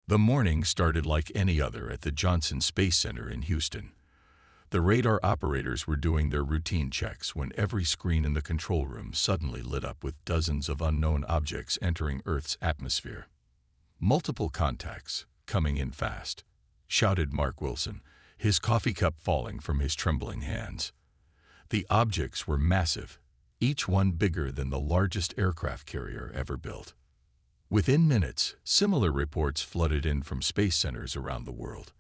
The morning started like any other at the Johnson Space Center in Houston. The radar operators were doing their routine checks when every screen in the control room suddenly lit up with dozens of unknown objects entering Earth's atmosphere. "Multiple contacts, coming in fast," shouted Mark Wilson, his coffee cup falling from his trembling hands. The objects were massive, each one bigger than the largest aircraft carrier ever built. Within minutes, similar reports flooded in from space centers around the world.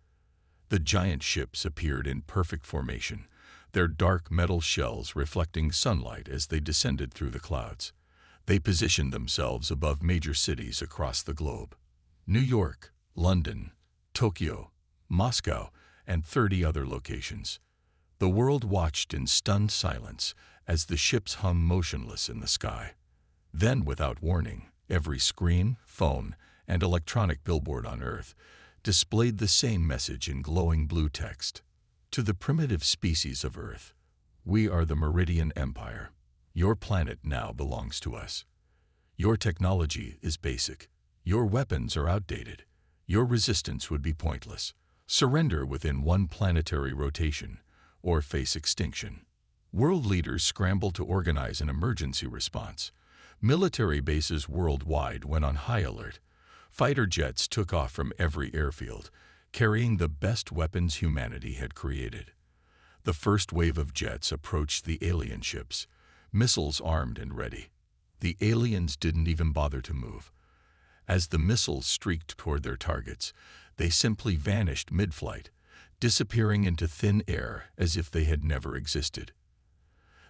The giant ships appeared in perfect formation, their dark metal shells reflecting sunlight as they descended through the clouds. They positioned themselves above major cities across the globe: New York, London, Tokyo, Moscow, and 30 other locations. The world watched in stunned silence as the ships hung motionless in the sky. Then, without warning, every screen, phone, and electronic billboard on Earth displayed the same message in glowing blue text. "To the primitive species of Earth, we are the Meridian Empire. Your planet now belongs to us. Your technology is basic. Your weapons are outdated. Your resistance would be pointless. Surrender within one planetary rotation, or face extinction." World leaders scrambled to organize an emergency response. Military bases worldwide went on high alert. Fighter jets took off from every airfield, carrying the best weapons humanity had created. The first wave of jets approached the alien ships, missiles armed and ready. The aliens didn't even bother to move. As the missiles streaked toward their targets, they simply vanished mid-flight, disappearing into thin air as if they had never existed.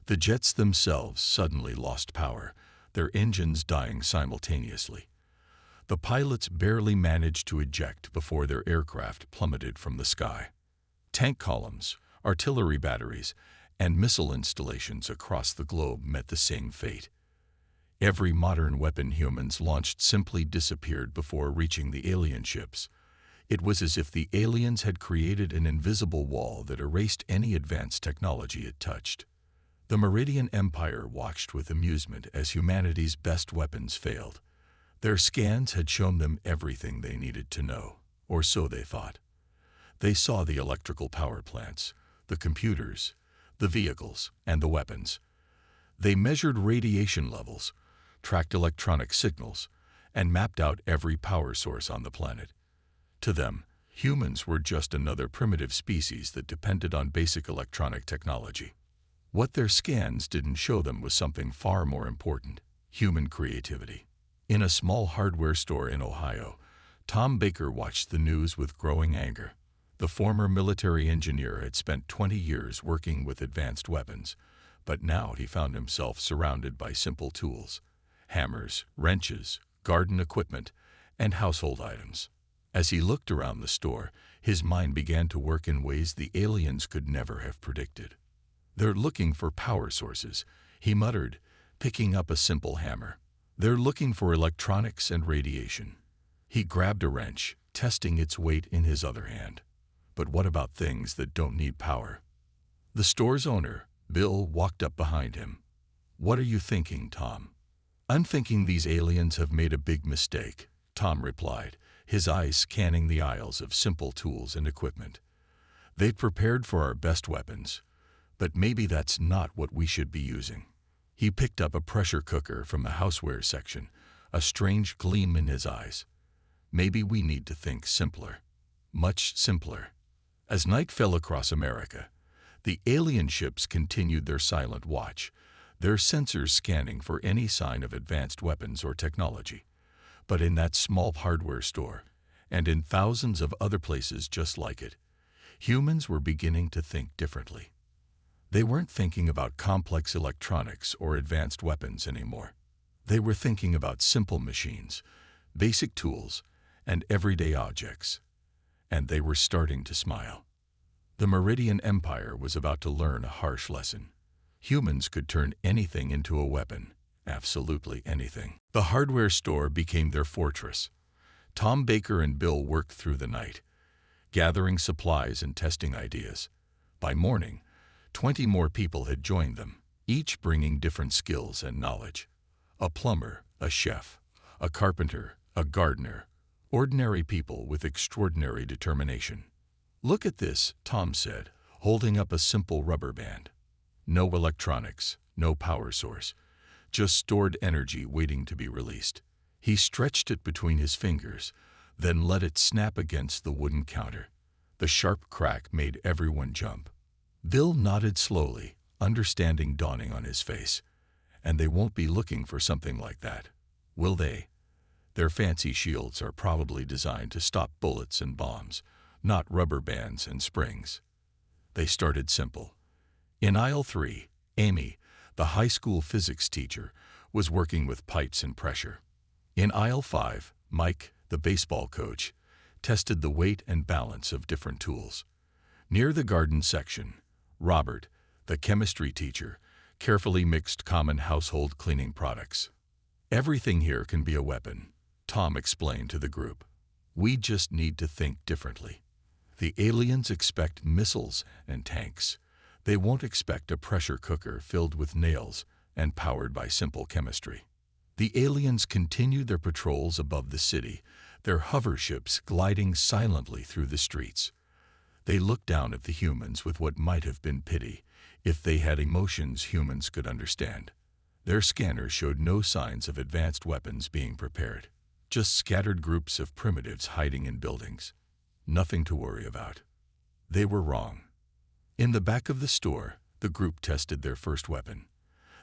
The jets themselves suddenly lost power, their engines dying simultaneously. The pilots barely managed to eject before their aircraft plummeted from the sky. Tank columns, artillery batteries, and missile installations across the globe met the same fate. Every modern weapon humans launched simply disappeared before reaching the alien ships. It was as if the aliens had created an invisible wall that erased any advanced technology it touched. The Meridian Empire watched with amusement as humanity's best weapons failed. Their scans had shown them everything they needed to know, or so they thought. They saw the electrical power plants, the computers, the vehicles, and the weapons. They measured radiation levels, tracked electronic signals, and mapped out every power source on the planet. To them, humans were just another primitive species that depended on basic electronic technology. What their scans didn't show them was something far more important: human creativity. In a small hardware store in Ohio, Tom Baker watched the news with growing anger. The former military engineer had spent 20 years working with advanced weapons, but now he found himself surrounded by simple tools: hammers, wrenches, garden equipment, and household items. As he looked around the store, his mind began to work in ways the aliens could never have predicted. "They're looking for power sources," he muttered, picking up a simple hammer. "They're looking for electronics and radiation." He grabbed a wrench, testing its weight in his other hand. But what about things that don't need power? The store's owner, Bill, walked up behind him. "What are you thinking, Tom?" "I'm thinking these aliens have made a big mistake," Tom replied, his eyes scanning the aisles of simple tools and equipment. "They'd prepared for our best weapons, but maybe that's not what we should be using." He picked up a pressure cooker from the houseware section, a strange gleam in his eyes. "Maybe we need to think simpler. Much simpler." As night fell across America, the alien ships continued their silent watch, their sensors scanning for any sign of advanced weapons or technology. But in that small hardware store, and in thousands of other places just like it, humans were beginning to think differently. They weren't thinking about complex electronics or advanced weapons anymore. They were thinking about simple machines, basic tools, and everyday objects. And they were starting to smile. The Meridian Empire was about to learn a harsh lesson. Humans could turn anything into a weapon, absolutely anything. The hardware store became their fortress. Tom Baker and Bill worked through the night, gathering supplies and testing ideas. By morning, 20 more people had joined them, each bringing different skills and knowledge. A plumber, a chef, a carpenter, a gardener, Ordinary people with extraordinary determination. "Look at this," Tom said, holding up a simple rubber band. No electronics, no power source, just stored energy waiting to be released. He stretched it between his fingers, then let it snap against the wooden counter. The sharp crack made everyone jump. Bill nodded slowly, understanding dawning on his face. And they won't be looking for something like that, will they? Their fancy shields are probably designed to stop bullets and bombs, not rubber bands and springs. They started simple. In aisle 3, Amy, the high school physics teacher, was working with pipes and pressure. In aisle 5, Mike, the baseball coach, tested the weight and balance of different tools. Near the garden section, Robert, the chemistry teacher, carefully mixed common household cleaning products. "Everything here can be a weapon," Tom explained to the group. "We just need to think differently. The aliens expect missiles and tanks. They won't expect a pressure cooker filled with nails and powered by simple chemistry." The aliens continued their patrols above the city, their hover ships gliding silently through the streets. They looked down at the humans with what might have been pity, if they had emotions humans could understand. Their scanners showed no signs of advanced weapons being prepared, just scattered groups of primitives hiding in buildings. Nothing to worry about. They were wrong. In the back of the store, the group tested their first weapon.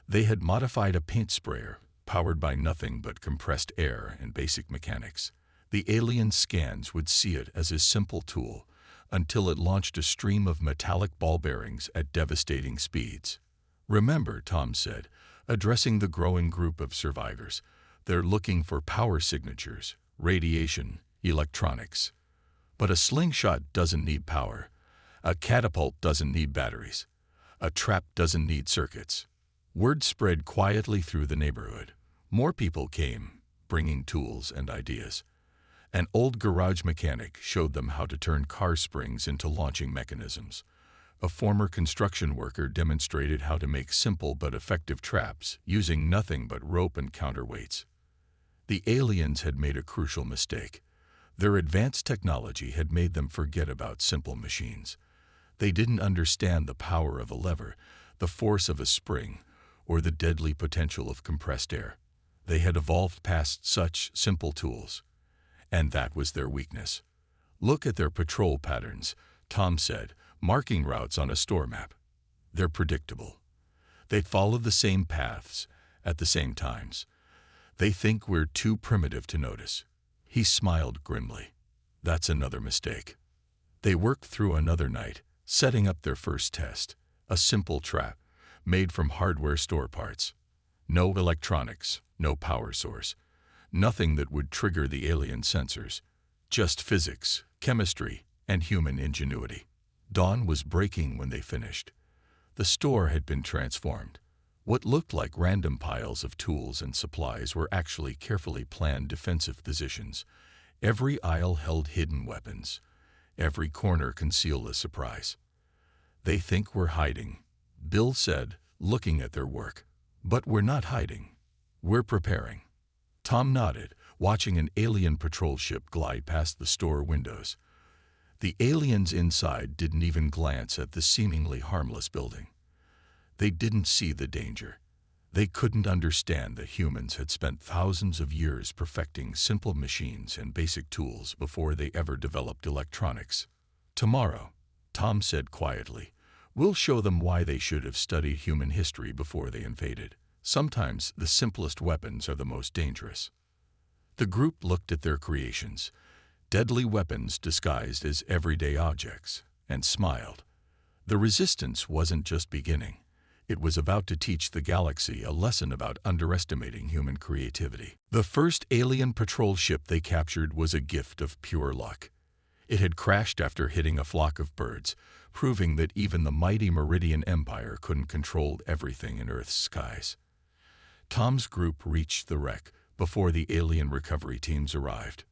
They had modified a paint sprayer, powered by nothing but compressed air and basic mechanics. The alien scans would see it as a simple tool, until it launched a stream of metallic ball bearings at devastating speeds. "Remember," Tom said, addressing the growing group of survivors, "they're looking for power signatures, radiation, electronics. But a slingshot doesn't need power. A catapult doesn't need batteries. A trap doesn't need circuits." Word spread quietly through the neighborhood. More people came, bringing tools and ideas. An old garage mechanic showed them how to turn car springs into launching mechanisms. A former construction worker demonstrated how to make simple but effective traps using nothing but rope and counterweights. The aliens had made a crucial mistake. Their advanced technology had made them forget about simple machines. They didn't understand the power of a lever, the force of a spring, or the deadly potential of compressed air. They had evolved past such simple tools. And that was their weakness. "Look at their patrol patterns," Tom said, marking routes on a store map. "They're predictable. They follow the same paths at the same times. They think we're too primitive to notice." He smiled grimly. "That's another mistake." They worked through another night, setting up their first test, a simple trap made from hardware store parts. No electronics, no power source. Nothing that would trigger the alien sensors. Just physics, chemistry, and human ingenuity. Dawn was breaking when they finished. The store had been transformed. What looked like random piles of tools and supplies were actually carefully planned defensive positions. Every aisle held hidden weapons. Every corner concealed a surprise. "They think we're hiding," Bill said, looking at their work. "But we're not hiding. We're preparing." Tom nodded, watching an alien patrol ship glide past the store windows. The aliens inside didn't even glance at the seemingly harmless building. They didn't see the danger. They couldn't understand that humans had spent thousands of years perfecting simple machines and basic tools before they ever developed electronics. "Tomorrow," Tom said quietly, "we'll show them why they should have studied human history before they invaded. Sometimes the simplest weapons are the most dangerous." The group looked at their creations, deadly weapons disguised as everyday objects, and smiled. The resistance wasn't just beginning. It was about to teach the galaxy a lesson about underestimating human creativity. The first alien patrol ship they captured was a gift of pure luck. It had crashed after hitting a flock of birds, proving that even the mighty Meridian Empire couldn't control everything in Earth's skies. Tom's group reached the wreck before the alien recovery teams arrived.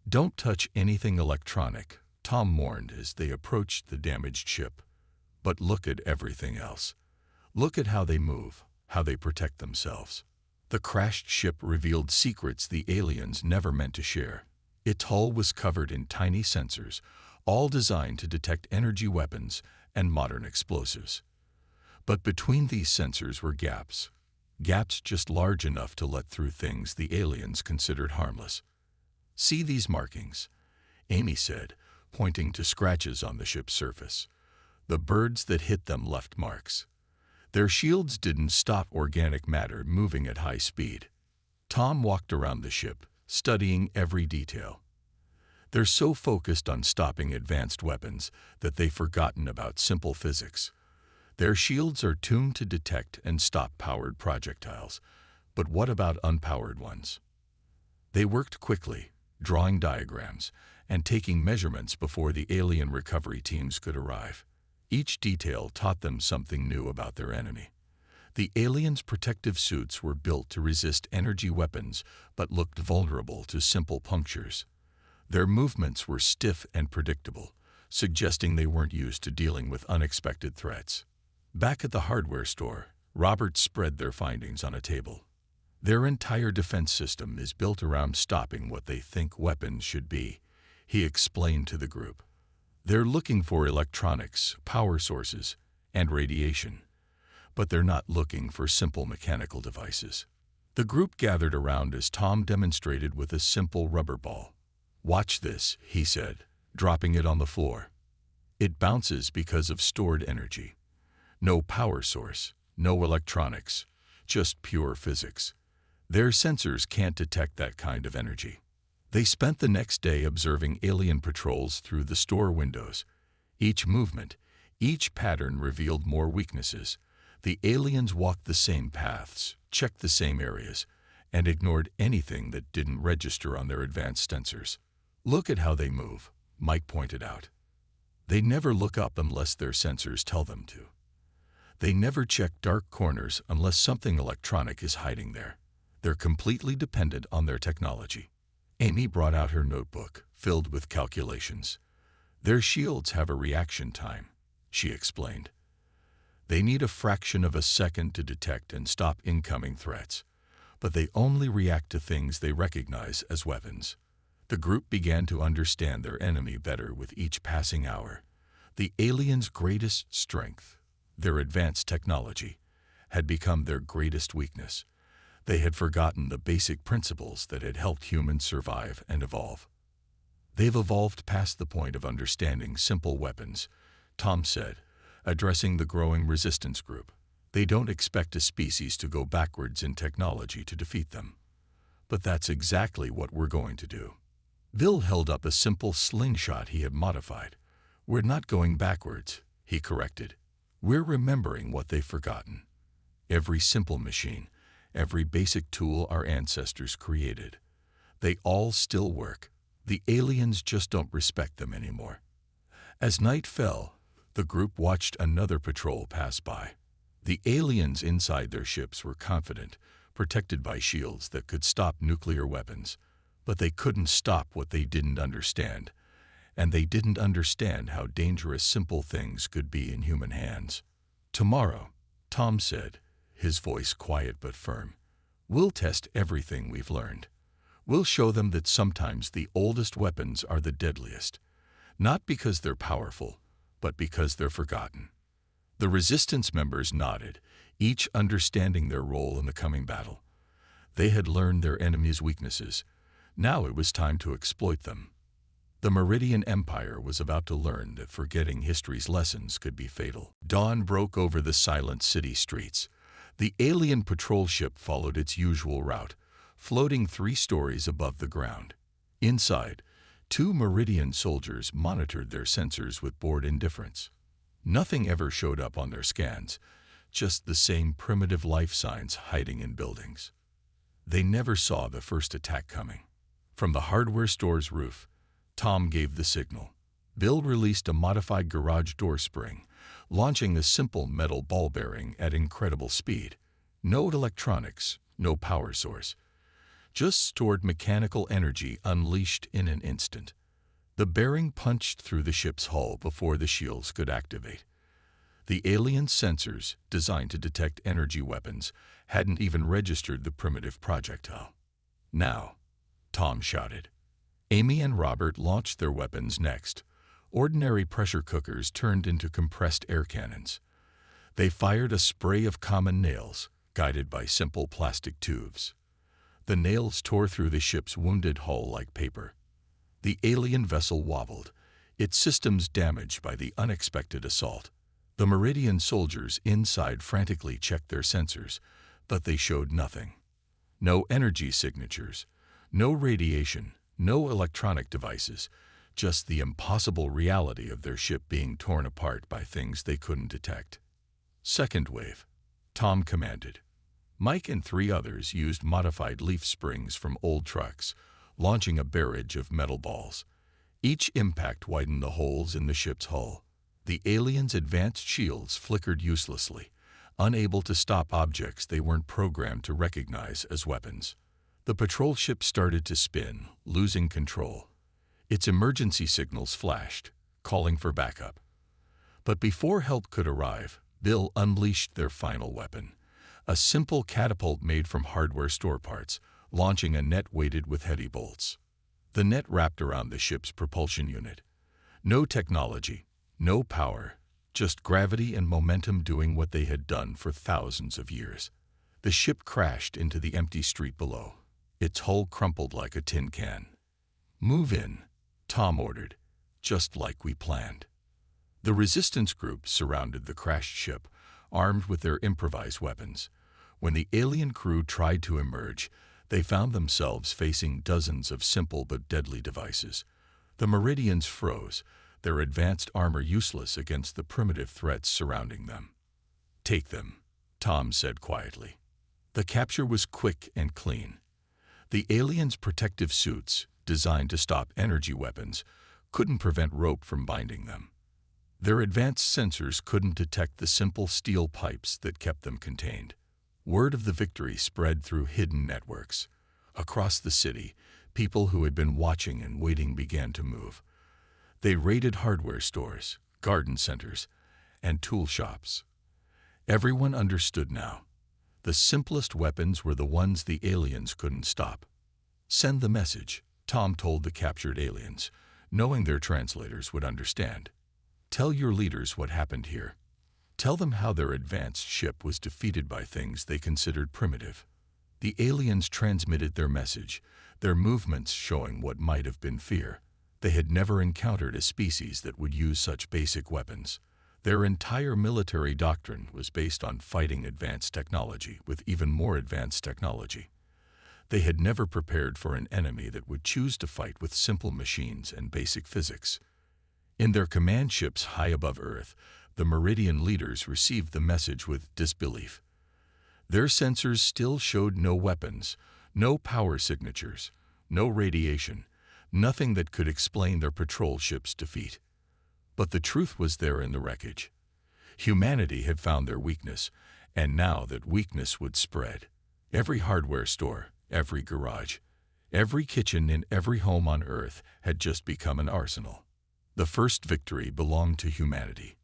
"Don't touch anything electronic," Tom warned as they approached the damaged ship. "But look at everything else. Look at how they move, how they protect themselves." The crashed ship revealed secrets the aliens never meant to share. Its hull was covered in tiny sensors, all designed to detect energy weapons and modern explosives. But between these sensors were gaps just large enough to let through things the aliens considered harmless. "See these markings," Amy said, pointing to scratches on the ship's surface. The birds that hit them left marks. Their shields didn't stop organic matter moving at high speed. Tom walked around the ship, studying every detail. They're so focused on stopping advanced weapons that they've forgotten about simple physics. Their shields are tuned to detect and stop powered projectiles, but what about unpowered ones? They worked quickly, drawing diagrams and taking measurements before the alien recovery teams could arrive. Each detail taught them something new about their enemy. The aliens' protective suits were built to resist energy weapons but looked vulnerable to simple punctures. Their movements were stiff and predictable, suggesting they weren't used to dealing with unexpected threats. Back at the hardware store, Robert spread their findings on a table. Their entire defense system is built around stopping what they think weapons should be, he explained to the group. They're looking for electronics, power sources, and radiation, but they're not looking for simple mechanical devices. The group gathered around as Tom demonstrated with a simple rubber ball. "Watch this," he said, dropping it on the floor. "It bounces because of stored energy. No power source, no electronics, just pure physics. Their sensors can't detect that kind of energy." They spent the next day observing alien patrols through the store windows. Each movement, each pattern revealed more weaknesses. The aliens walked the same paths, checked the same areas, and ignored anything that didn't register on their advanced sensors. "Look at how they move," Mike pointed out. "They never look up unless their sensors tell them to. They never check dark corners unless something electronic is hiding there. They're completely dependent on their technology." Amy brought out her notebook, filled with calculations. "Their shields have a reaction time," she explained. "They need a fraction of a second to detect and stop incoming threats, but they only react to things they recognize as weapons." The group began to understand their enemy better with each passing hour. The aliens' greatest strength, their advanced technology, had become their greatest weakness. They had forgotten the basic principles that had helped humans survive and evolve. "They've evolved past the point of understanding simple weapons," Tom said, addressing the growing resistance group. "They don't expect a species to go backwards in technology to defeat them. But that's exactly what we're going to do." Bill held up a simple slingshot he had modified. "We're not going backwards," he corrected. "We're remembering what they've forgotten. Every simple machine, every basic tool our ancestors created. They all still work. The aliens just don't respect them anymore." As night fell, the group watched another patrol pass by. The aliens inside their ships were confident, protected by shields that could stop nuclear weapons. But they couldn't stop what they didn't understand, and they didn't understand how dangerous simple things could be in human hands. "Tomorrow," Tom said, his voice quiet but firm, "we'll test everything we've learned. We'll show them that sometimes the oldest weapons are the deadliest, not because they're powerful, but because they're forgotten." The resistance members nodded, each understanding their role in the coming battle. They had learned their enemy's weaknesses. Now it was time to exploit them. The Meridian Empire was about to learn that forgetting history's lessons could be fatal. Dawn broke over the silent city streets. The alien patrol ship followed its usual route, floating 3 stories above the ground. Inside, 2 Meridian soldiers monitored their sensors with bored indifference. Nothing ever showed up on their scans, just the same primitive life signs hiding in buildings. They never saw the first attack coming. From the hardware store's roof, Tom gave the signal. Bill released a modified garage door spring, launching a simple metal ball bearing at incredible speed. No electronics, no power source. Just stored mechanical energy unleashed in an instant. The bearing punched through the ship's hull before the shields could activate. The alien sensors, designed to detect energy weapons, hadn't even registered the primitive projectile. "Now," Tom shouted. Amy and Robert launched their weapons next. Ordinary pressure cookers turned into compressed air cannons. They fired a spray of common nails, guided by simple plastic tubes. The nails tore through the ship's wounded hull like paper. The alien vessel wobbled, its systems damaged by the unexpected assault. The Meridian soldiers inside frantically checked their sensors, but they showed nothing. No energy signatures, no radiation, no electronic devices, just the impossible reality of their ship being torn apart by things they couldn't detect. Second wave, Tom commanded. Mike and 3 others used modified leaf springs from old trucks, launching a barrage of metal balls. Each impact widened the holes in the ship's hull. The aliens' advanced shields flickered uselessly, unable to stop objects they weren't programmed to recognize as weapons. The patrol ship started to spin, losing control. Its emergency signals flashed, calling for backup. But before help could arrive, Bill unleashed their final weapon, a simple catapult made from hardware store parts, launching a net weighted with heavy bolts. The net wrapped around the ship's propulsion unit. No technology, no power, just gravity and momentum doing what they had done for thousands of years. The ship crashed into the empty street below. Its hull crumpled like a tin can. "Move in," Tom ordered, "just like we planned." The resistance group surrounded the crashed ship, armed with their improvised weapons. When the alien crew tried to emerge, they found themselves facing dozens of simple but deadly devices. The Meridians froze, their advanced armor useless against the primitive threats surrounding them. "Take them," Tom said quietly. The capture was quick and clean. The aliens' protective suits, designed to stop energy weapons, couldn't prevent rope from binding them. Their advanced sensors couldn't detect the simple steel pipes that kept them contained. Word of the victory spread through hidden networks. Across the city, people who had been watching and waiting began to move. They raided hardware stores, garden centers, and tool shops. Everyone understood now. The simplest weapons were the ones the aliens couldn't stop. "Send the message," Tom told the captured aliens, knowing their translators would understand. "Tell your leaders what happened here. Tell them how their advanced ship was defeated by things they considered primitive." The aliens transmitted their message, their movements showing what might have been fear. They had never encountered a species that would use such basic weapons. Their entire military doctrine was based on fighting advanced technology with even more advanced technology. They had never prepared for an enemy that would choose to fight with simple machines and basic physics. In their command ships high above Earth, the Meridian leaders received the message with disbelief. Their sensors still showed no weapons, no power signatures, no radiation, nothing that could explain their patrol ship's defeat. But the truth was there in the wreckage. Humanity had found their weakness, and now that weakness would spread. Every hardware store, every garage, every kitchen in every home on Earth had just become an arsenal. The first victory belonged to humanity,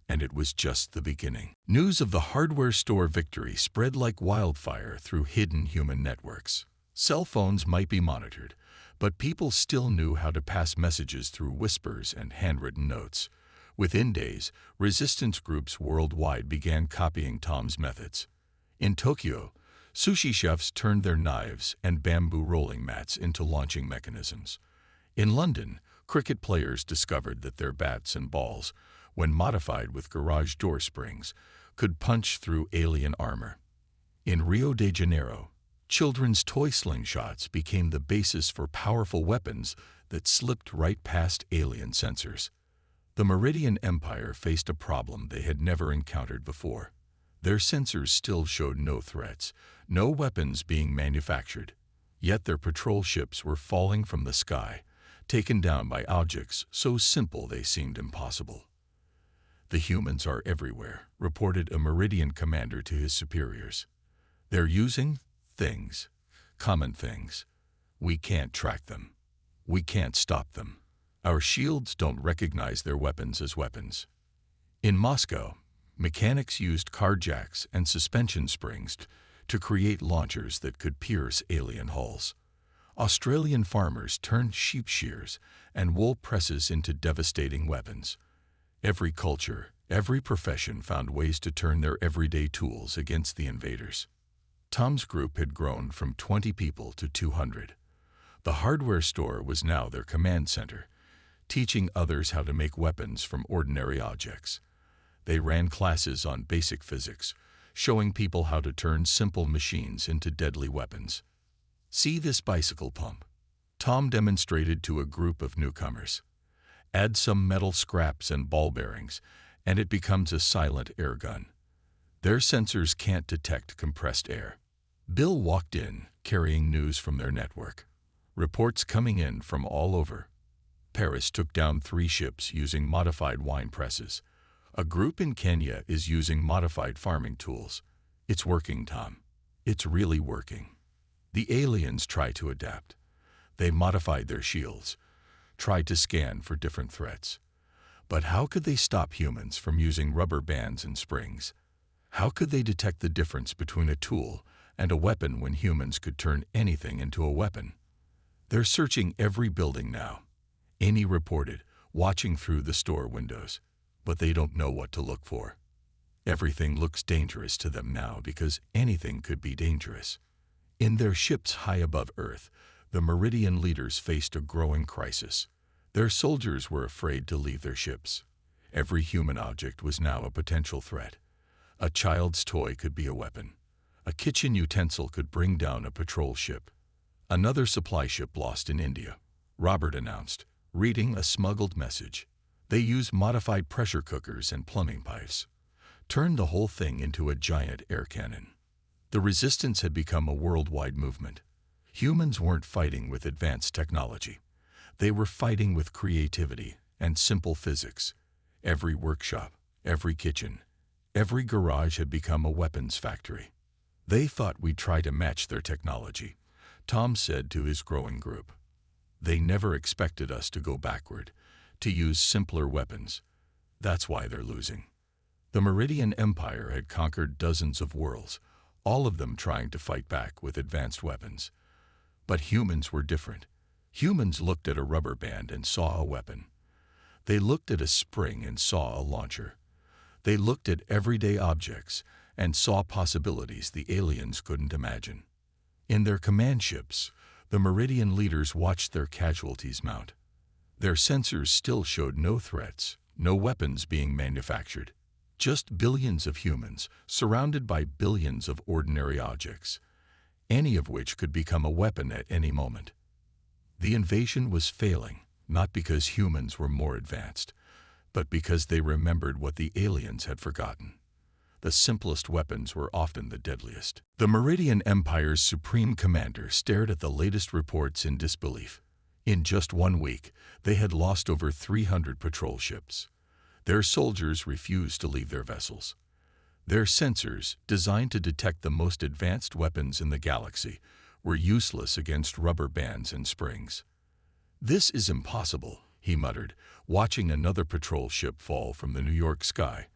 and it was just the beginning. News of the hardware store victory spread like wildfire through hidden human networks. Cell phones might be monitored, but people still knew how to pass messages through whispers and handwritten notes. Within days, resistance groups worldwide began copying Tom's methods. In Tokyo, sushi chefs turned their knives and bamboo rolling mats into launching mechanisms. In London, cricket players discovered that their bats and balls, when modified with garage door springs, could punch through alien armor. In Rio de Janeiro, children's toy slingshots became the basis for powerful weapons that slipped right past alien sensors. The Meridian Empire faced a problem they had never encountered before. Their sensors still showed no threats, no weapons being manufactured. Yet their patrol ships were falling from the sky, taken down by objects so simple they seemed impossible. "The humans are everywhere," reported a Meridian commander to his superiors. "They're using things, common things. We can't track them. We can't stop them. Our shields don't recognize their weapons as weapons." In Moscow, mechanics used car jacks and suspension springs to create launchers that could pierce alien hulls. Australian farmers turned sheep shears and wool presses into devastating weapons. Every culture, every profession found ways to turn their everyday tools against the invaders. Tom's group had grown from 20 people to 200. The hardware store was now their command center, teaching others how to make weapons from ordinary objects. They ran classes on basic physics, showing people how to turn simple machines into deadly weapons. "See this bicycle pump?" Tom demonstrated to a group of newcomers. "Add some metal scraps and ball bearings, and it becomes a silent air gun. Their sensors can't detect compressed air." Bill walked in, carrying news from their network. Reports coming in from all over. Paris took down 3 ships using modified wine presses. A group in Kenya is using modified farming tools. "It's working, Tom. It's really working." The aliens tried to adapt. They modified their shields, tried to scan for different threats. But how could they stop humans from using rubber bands and springs? How could they detect the difference between a tool and a weapon when humans could turn anything into a weapon? "They're searching every building now," Amy reported, watching through the store windows. "But they don't know what to look for. Everything looks dangerous to them now because anything could be dangerous." In their ships high above Earth, the Meridian leaders faced a growing crisis. Their soldiers were afraid to leave their ships. Every human object was now a potential threat. A child's toy could be a weapon. A kitchen utensil could bring down a patrol ship. "Another supply ship lost in India," Robert announced, reading a smuggled message. "They use modified pressure cookers and plumbing pipes. Turned the whole thing into a giant air cannon." The resistance had become a worldwide movement. Humans weren't fighting with advanced technology. They were fighting with creativity and simple physics. Every workshop, every kitchen, every garage had become a weapons factory. "They thought we'd try to match their technology," Tom said to his growing group. "They never expected us to go backward, to use simpler weapons. That's why they're losing." The Meridian Empire had conquered dozens of worlds, all of them trying to fight back with advanced weapons. But humans were different. Humans looked at a rubber band and saw a weapon. They looked at a spring and saw a launcher. They looked at everyday objects and saw possibilities the aliens couldn't imagine. In their command ships, the Meridian leaders watched their casualties mount. Their sensors still showed no threats, no weapons being manufactured. Just billions of humans, surrounded by billions of ordinary objects, any of which could become a weapon at any moment. The invasion was failing, not because humans were more advanced, but because they remembered what the aliens had forgotten. The simplest weapons were often the deadliest. The Meridian Empire's supreme commander stared at the latest reports in disbelief. In just 1 week, they had lost over 300 patrol ships. Their soldiers refused to leave their vessels. Their sensors, designed to detect the most advanced weapons in the galaxy, were useless against rubber bands and springs. "This is impossible," he muttered, watching another patrol ship fall from the New York sky,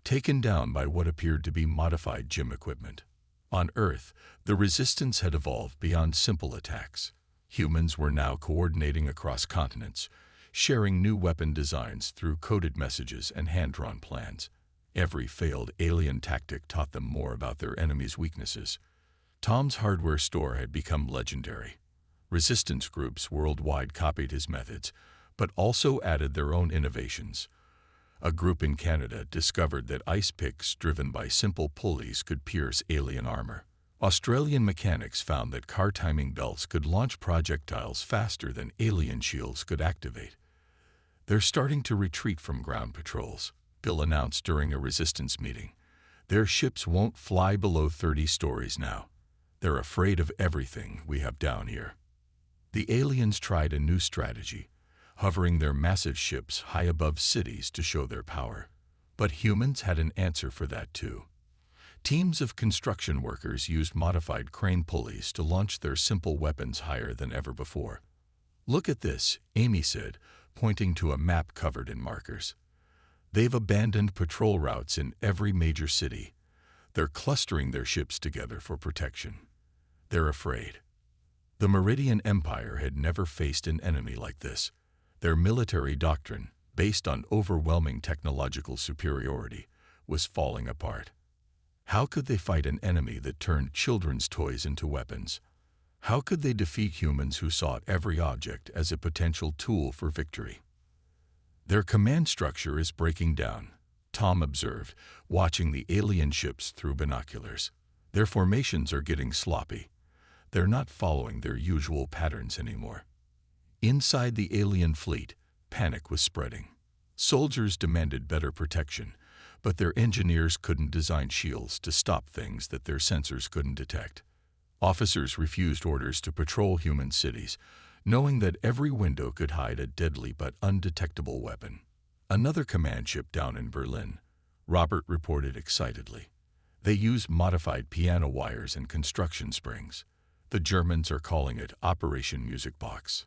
taken down by what appeared to be modified gym equipment. On Earth, the resistance had evolved beyond simple attacks. Humans were now coordinating across continents, sharing new weapon designs through coded messages and hand-drawn plans. Every failed alien tactic taught them more about their enemy's weaknesses. Tom's hardware store had become legendary. Resistance groups worldwide copied his methods, but also added their own innovations. A group in Canada discovered that ice picks driven by simple pulleys could pierce alien armor. Australian mechanics found that car timing belts could launch projectiles faster than alien shields could activate. "They're starting to retreat from ground patrols," Bill announced during a resistance meeting. "Their ships won't fly below 30 stories now. They're afraid of everything we have down here." The aliens tried a new strategy, hovering their massive ships high above cities to show their power. But humans had an answer for that too. Teams of construction workers used modified crane pulleys to launch their simple weapons higher than ever before. "Look at this," Amy said, pointing to a map covered in markers. "They've abandoned patrol routes in every major city. They're clustering their ships together for protection. They're afraid." The Meridian Empire had never faced an enemy like this. Their military doctrine, based on overwhelming technological superiority, was falling apart. How could they fight an enemy that turned children's toys into weapons? How could they defeat humans who saw every object as a potential tool for victory? Their command structure is breaking down, Tom observed, watching the alien ships through binoculars. Their formations are getting sloppy. They're not following their usual patterns anymore. Inside the alien fleet, panic was spreading. Soldiers demanded better protection, but their engineers couldn't design shields to stop things that their sensors couldn't detect. Officers refused orders to patrol human cities, knowing that every window could hide a deadly but undetectable weapon. Another command ship down in Berlin, Robert reported excitedly. They use modified piano wires and construction springs. The Germans are calling it Operation Music Box.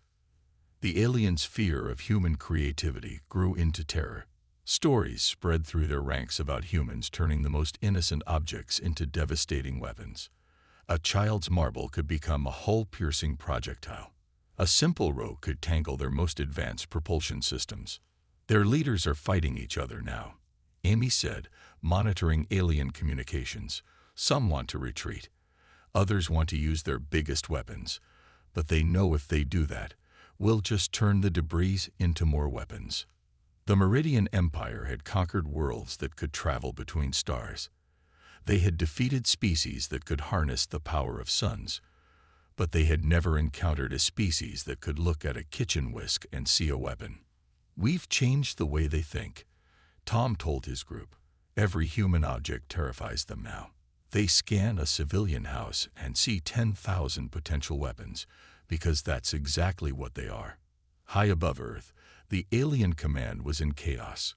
The aliens' fear of human creativity grew into terror. Stories spread through their ranks about humans turning the most innocent objects into devastating weapons. A child's marble could become a hull-piercing projectile. A simple rope could tangle their most advanced propulsion systems. Their leaders are fighting each other now, Amy said, monitoring alien communications. Some want to retreat. Others want to use their biggest weapons. But they know if they do that, we'll just turn the debris into more weapons. The Meridian Empire had conquered worlds that could travel between stars. They had defeated species that could harness the power of suns. But they had never encountered a species that could look at a kitchen whisk and see a weapon. We've changed the way they think, Tom told his group. Every human object terrifies them now. They scan a civilian house and see 10,000 potential weapons, because that's exactly what they are. High above Earth, the alien command was in chaos.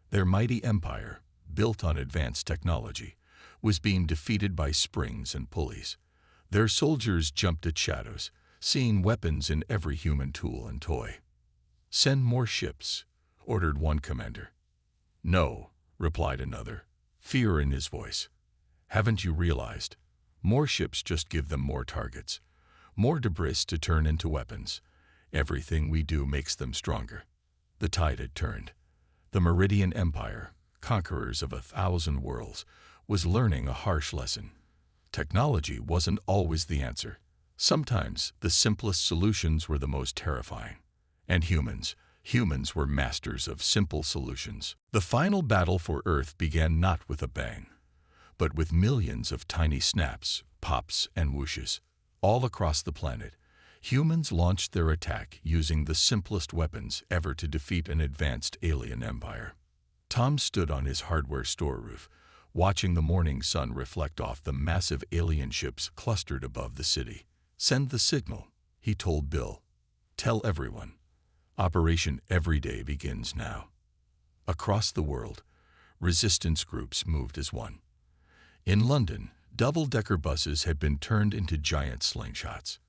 Their mighty empire, built on advanced technology, was being defeated by springs and pulleys. Their soldiers jumped at shadows, seeing weapons in every human tool and toy. "Send more ships," ordered one commander. "No," replied another, fear in his voice. "Haven't you realized? More ships just give them more targets, more debris to turn into weapons. Everything we do makes them stronger." The tide had turned. The Meridian Empire, conquerors of 1,000 worlds, was learning a harsh lesson. Technology wasn't always the answer. Sometimes the simplest solutions were the most terrifying. And humans were masters of simple solutions. The final battle for Earth began not with a bang, but with millions of tiny snaps, pops, and whooshes. All across the planet, humans launched their attack using the simplest weapons ever to defeat an advanced alien empire. Tom stood on his hardware store roof, watching the morning sun reflect off the massive alien ships clustered above the city. "Send the signal," he told Bill. "Tell everyone. Operation Everyday begins now." Across the world, resistance groups moved as one. In London, double-decker buses had been turned into giant slingshots.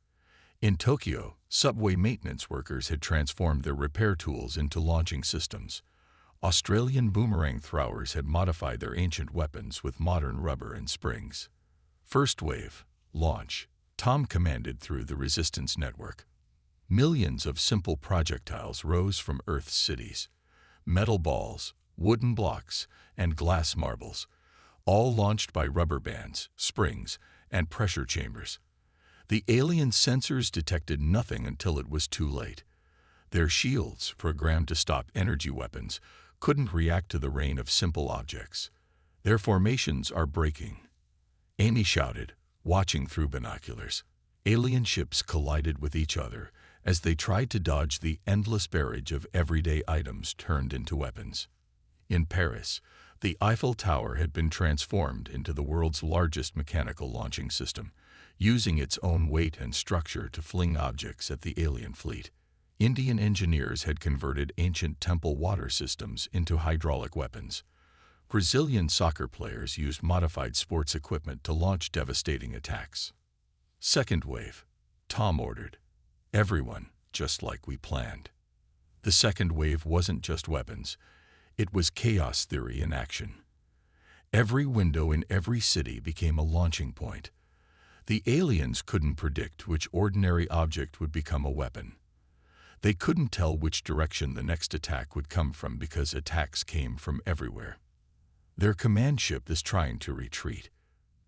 In Tokyo, subway maintenance workers had transformed their repair tools into launching systems. Australian boomerang throwers had modified their ancient weapons with modern rubber and springs. "First wave, launch," Tom commanded through the resistance network. Millions of simple projectiles rose from Earth's cities. Metal balls, wooden blocks, and glass marbles, all launched by rubber bands, springs, and pressure chambers. The alien sensors detected nothing until it was too late. Their shields, programmed to stop energy weapons, couldn't react to the rain of simple objects. "Their formations are breaking," Amy shouted, watching through binoculars. Alien ships collided with each other as they tried to dodge the endless barrage of everyday items turned into weapons. In Paris, the Eiffel Tower had been transformed into the world's largest mechanical launching system, using its own weight and structure to fling objects at the alien fleet. Indian engineers had converted ancient temple water systems into hydraulic weapons. Brazilian soccer players used modified sports equipment to launch devastating attacks. "Second wave," Tom ordered. "Everyone, just like we planned." The second wave wasn't just weapons. It was chaos theory in action. Every window in every city became a launching point. The aliens couldn't predict which ordinary object would become a weapon. They couldn't tell which direction the next attack would come from because attacks came from everywhere. Their command ship is trying to retreat,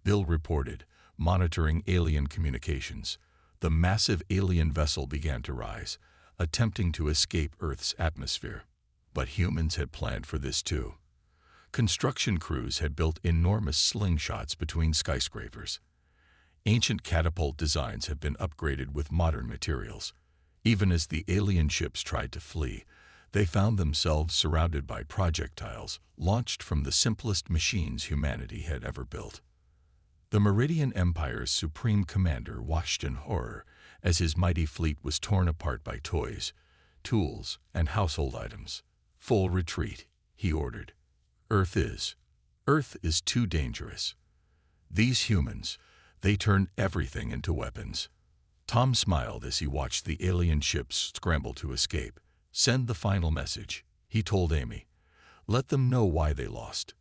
Bill reported, monitoring alien communications. The massive alien vessel began to rise, attempting to escape Earth's atmosphere. But humans had planned for this too. Construction crews had built enormous slingshots between skyscrapers. Ancient catapult designs had been upgraded with modern materials. Even as the alien ships tried to flee, they found themselves surrounded by projectiles launched from the simplest machines humanity had ever built. The Meridian Empire's supreme commander watched in horror as his mighty fleet was torn apart by toys, tools, and household items. "Full retreat," he ordered. Earth is too dangerous. These humans, they turn everything into weapons." Tom smiled as he watched the alien ships scramble to escape. "Send the final message," he told Amy. "Let them know why they lost."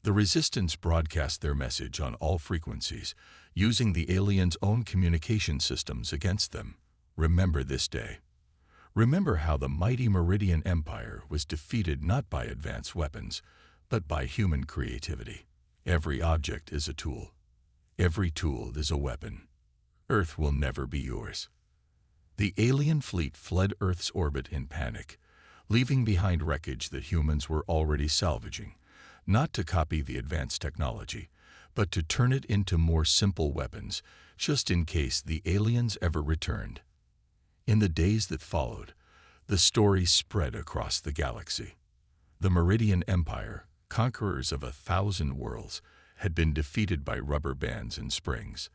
The Resistance broadcast their message on all frequencies, using the aliens' own communication systems against them. "Remember this day. Remember how the mighty Meridian Empire was defeated not by advanced weapons, but by human creativity. Every object is a tool. Every tool is a weapon. Earth will never be yours." The alien fleet fled Earth's orbit in panic, leaving behind wreckage that humans were already salvaging, not to copy the advanced technology, but to turn it into more simple weapons, just in case the aliens ever returned. In the days that followed, the story spread across the galaxy. The Meridian Empire, conquerors of 1,000 worlds, had been defeated by rubber bands and springs.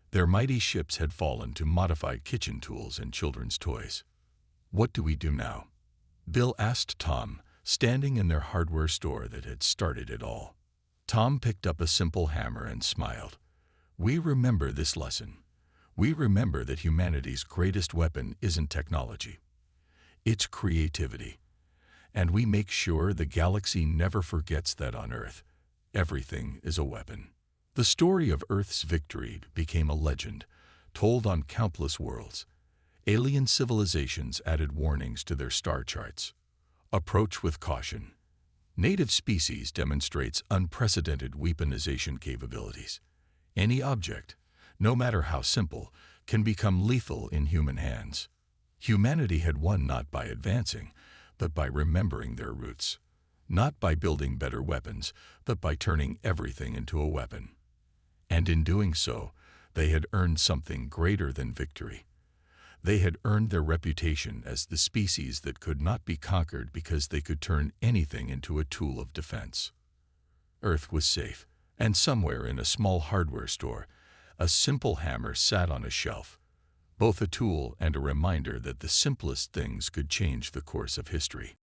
Their mighty ships had fallen to modified kitchen tools and children's toys. "What do we do now?" Bill asked Tom, standing in their hardware store that had started it all. Tom picked up a simple hammer and smiled. "We remember this lesson. We remember that humanity's greatest weapon isn't technology. It's creativity. And we make sure the galaxy never forgets that on Earth, everything is a weapon." The story of Earth's victory became a legend, told on countless worlds. Alien civilizations added warnings to their star charts. "Approach with caution. Native species demonstrates unprecedented weaponization capabilities. Any object, no matter how simple, can become lethal in human hands." Humanity had won not by advancing, but by remembering their roots. Not by building better weapons, but by turning everything into a weapon. And in doing so, they had earned something greater than victory. They had earned their reputation as the species that could not be conquered because they could turn anything into a tool of defense. Earth was safe, and somewhere in a small hardware store, a simple hammer sat on a shelf, both a tool and a reminder that the simplest things could change the course of history.